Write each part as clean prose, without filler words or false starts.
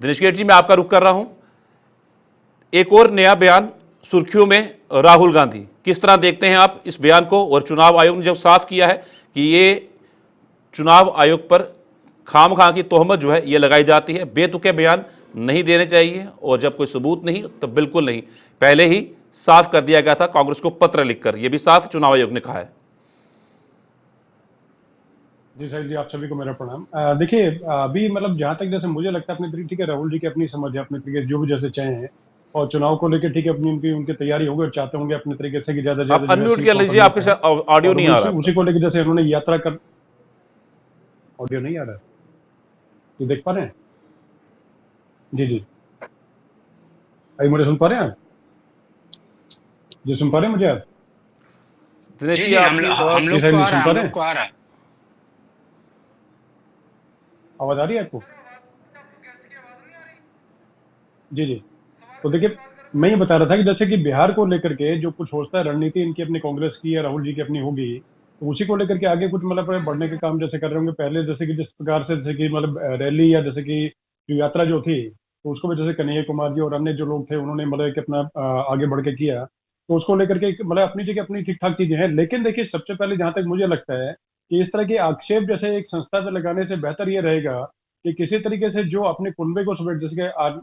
Dinesh gate जी, मैं आपका रुख कर रहा हूं। एक और नया बयान सुर्खियों में, राहुल गांधी, किस तरह देखते हैं आप इस बयान को? और चुनाव आयोग ने जब साफ किया है कि ये चुनाव आयोग पर खामखा की तोहमत जो है ये लगाई जाती है, बेतुके बयान नहीं देने चाहिए, और जब कोई सबूत नहीं तो बिल्कुल नहीं, पहले ही साफ कर दिया गया था कांग्रेस को पत्र लिखकर, यह भी साफ चुनाव आयोग ने कहा है। जी सर जी, आप सभी को मेरा प्रणाम। देखिए, अभी मतलब जहां तक जैसे मुझे लगता है अपने तरीके, ठीक है, राहुल जी की अपनी समझ है, अपने तरीके से जो भी जैसे चाहे हैं, और चुनाव को लेकर ठीक है अपनी उनकी उनकी तैयारी होगी और चाहते होंगे अपने तरीके से कि ज्यादा से आप ज्यादा जो है अनम्यूट सीट कर वहां पर लीजिए, ले आपके पाए। साथ ऑडियो और नहीं आ रहा उसी को लेकर जैसे उन्होंने यात्रा कर, ऑडियो नहीं आ रहा है, तो देख पा रहे हैं? जी जी, अभी मुझे सुन पा रहे हैं आप? जी सुन पा रहे हैं मुझे आप? दिनेश जी जी, जी, आपकी आवाज जी सर जी, सुन पा हम रहे लोग हैं? को आ रहा है। आवाज आ रही है आपको? जी जी, तो देखिए, मैं ये बता रहा था कि जैसे कि बिहार को लेकर के जो कुछ होता है रणनीति इनकी अपनी कांग्रेस की या राहुल जी की अपनी होगी, तो उसी को लेकर के आगे कुछ मतलब बढ़ने के काम जैसे कर रहे होंगे। पहले जैसे कि जिस प्रकार से जैसे कि मतलब रैली या जैसे कि जो यात्रा जो थी, तो उसको भी जैसे कन्हैया कुमार जी और अन्य जो लोग थे उन्होंने मतलब कि अपना आगे बढ़ के किया, तो उसको लेकर के मतलब अपनी जगह अपनी ठीक ठाक चीजें हैं। लेकिन देखिए, सबसे पहले जहां तक मुझे लगता है कि इस तरह के आक्षेप जैसे एक संस्था पे लगाने से बेहतर ये रहेगा कि किसी तरीके से जो अपने कुनबे को समेट, जैसे कि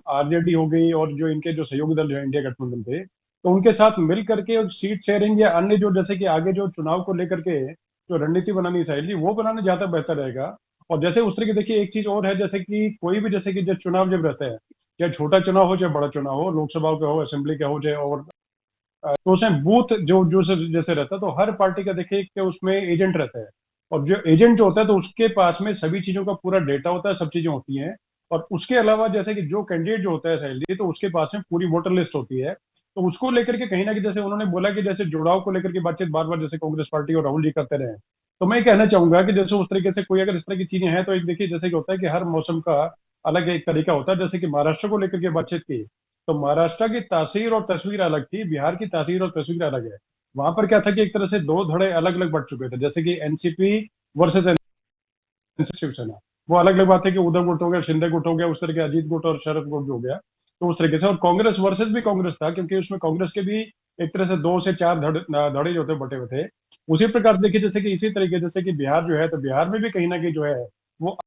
आरजेडी हो गई और जो इनके जो सहयोगी दल जो है इंडिया गठबंधन थे, तो उनके साथ मिल करके और सीट शेयरिंग या अन्य जो जैसे कि आगे जो चुनाव को लेकर के जो रणनीति बनानी चाहिए वो बनाने ज्यादा बेहतर रहेगा। और जैसे उस तरीके देखिए, एक चीज और है, जैसे कि कोई भी जैसे कि जब चुनाव जब रहता है, चाहे छोटा चुनाव हो चाहे बड़ा चुनाव हो, लोकसभा का हो, असेंबली का हो, चाहे और तो उसमें बूथ जो जो जैसे रहता है, तो हर पार्टी का देखिए कि उसमें एजेंट रहता है। और जो एजेंट जो होता है तो उसके पास में सभी चीजों का पूरा डेटा होता है, सब चीजें होती हैं। और उसके अलावा जैसे कि जो कैंडिडेट जो होता है सैलरी, तो उसके पास में पूरी वोटर लिस्ट होती है। तो उसको लेकर के कहीं ना कहीं जैसे उन्होंने बोला कि जैसे जुड़ाव को लेकर के बातचीत बार बार जैसे कांग्रेस पार्टी और राहुल जी करते रहे, तो मैं कहना चाहूंगा कि जैसे उस तरीके से कोई अगर इस तरह की चीजें हैं, तो एक देखिए जैसे कि होता है कि हर मौसम का अलग एक तरीका होता है। जैसे कि महाराष्ट्र को लेकर के बातचीत की, तो महाराष्ट्र की तासीर और तस्वीर अलग थी, बिहार की तासीर और तस्वीर अलग है। वहां पर क्या था कि एक तरह से दो धड़े अलग अलग बढ़ चुके थे, जैसे कि एनसीपी वर्सेस शिवसेना। वो अलग अलग बात है कि उद्धव गुट हो गया, शिंदे गुट हो गया, उस तरह के अजीत गुट और शरद गुट हो गया। तो उस तरीके से, और कांग्रेस वर्सेस भी कांग्रेस था, क्योंकि उसमें कांग्रेस के भी एक तरह से दो से चार धड़े जो थे बटे हुए थे। उसी प्रकार देखिए जैसे कि इसी तरीके जैसे कि बिहार जो है, तो बिहार में भी कहीं ना कहीं जो है वो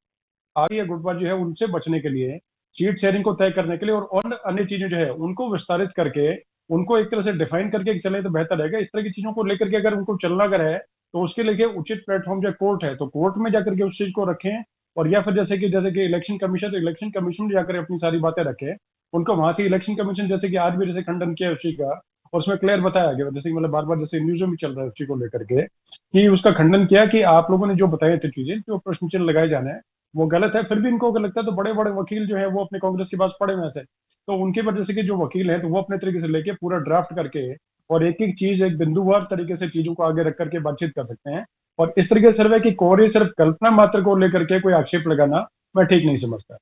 आगे या गुटबाजी जो है उनसे बचने के लिए, सीट शेयरिंग को तय करने के लिए और अन्य चीजें जो है उनको विस्तारित करके, उनको एक तरह से डिफाइन करके चले तो बेहतर रहेगा। इस तरह की चीजों को लेकर के अगर उनको चलना अगर है, तो उसके लिए उचित प्लेटफॉर्म जो कोर्ट है, तो कोर्ट में जाकर के उस चीज को रखें। और या फिर जैसे कि इलेक्शन कमीशन, तो इलेक्शन कमीशन में जाकर अपनी सारी बातें रखें। उनको वहां से इलेक्शन कमीशन जैसे कि आज भी जैसे खंडन किया उसी का, और उसमें क्लियर बताया गया, जैसे कि मतलब बार बार जैसे न्यूज में भी चल रहा है उसी को लेकर के, कि उसका खंडन किया कि आप लोगों ने जो बताए थे चीजें, जो प्रश्न चिन्ह लगाए जाने हैं, वो गलत है। फिर भी इनको अगर लगता है तो बड़े बड़े वकील जो है वो अपने कांग्रेस के पास पड़े हुए हैं, तो उनके वजह से कि जो वकील हैं तो वो अपने तरीके से लेके पूरा ड्राफ्ट करके और एक एक चीज एक बिंदुवार तरीके से चीजों को आगे रख करके बातचीत कर सकते हैं। और इस तरीके से सर्वे की कोरी सिर्फ कल्पना मात्र को लेकर के कोई आक्षेप लगाना मैं ठीक नहीं समझता।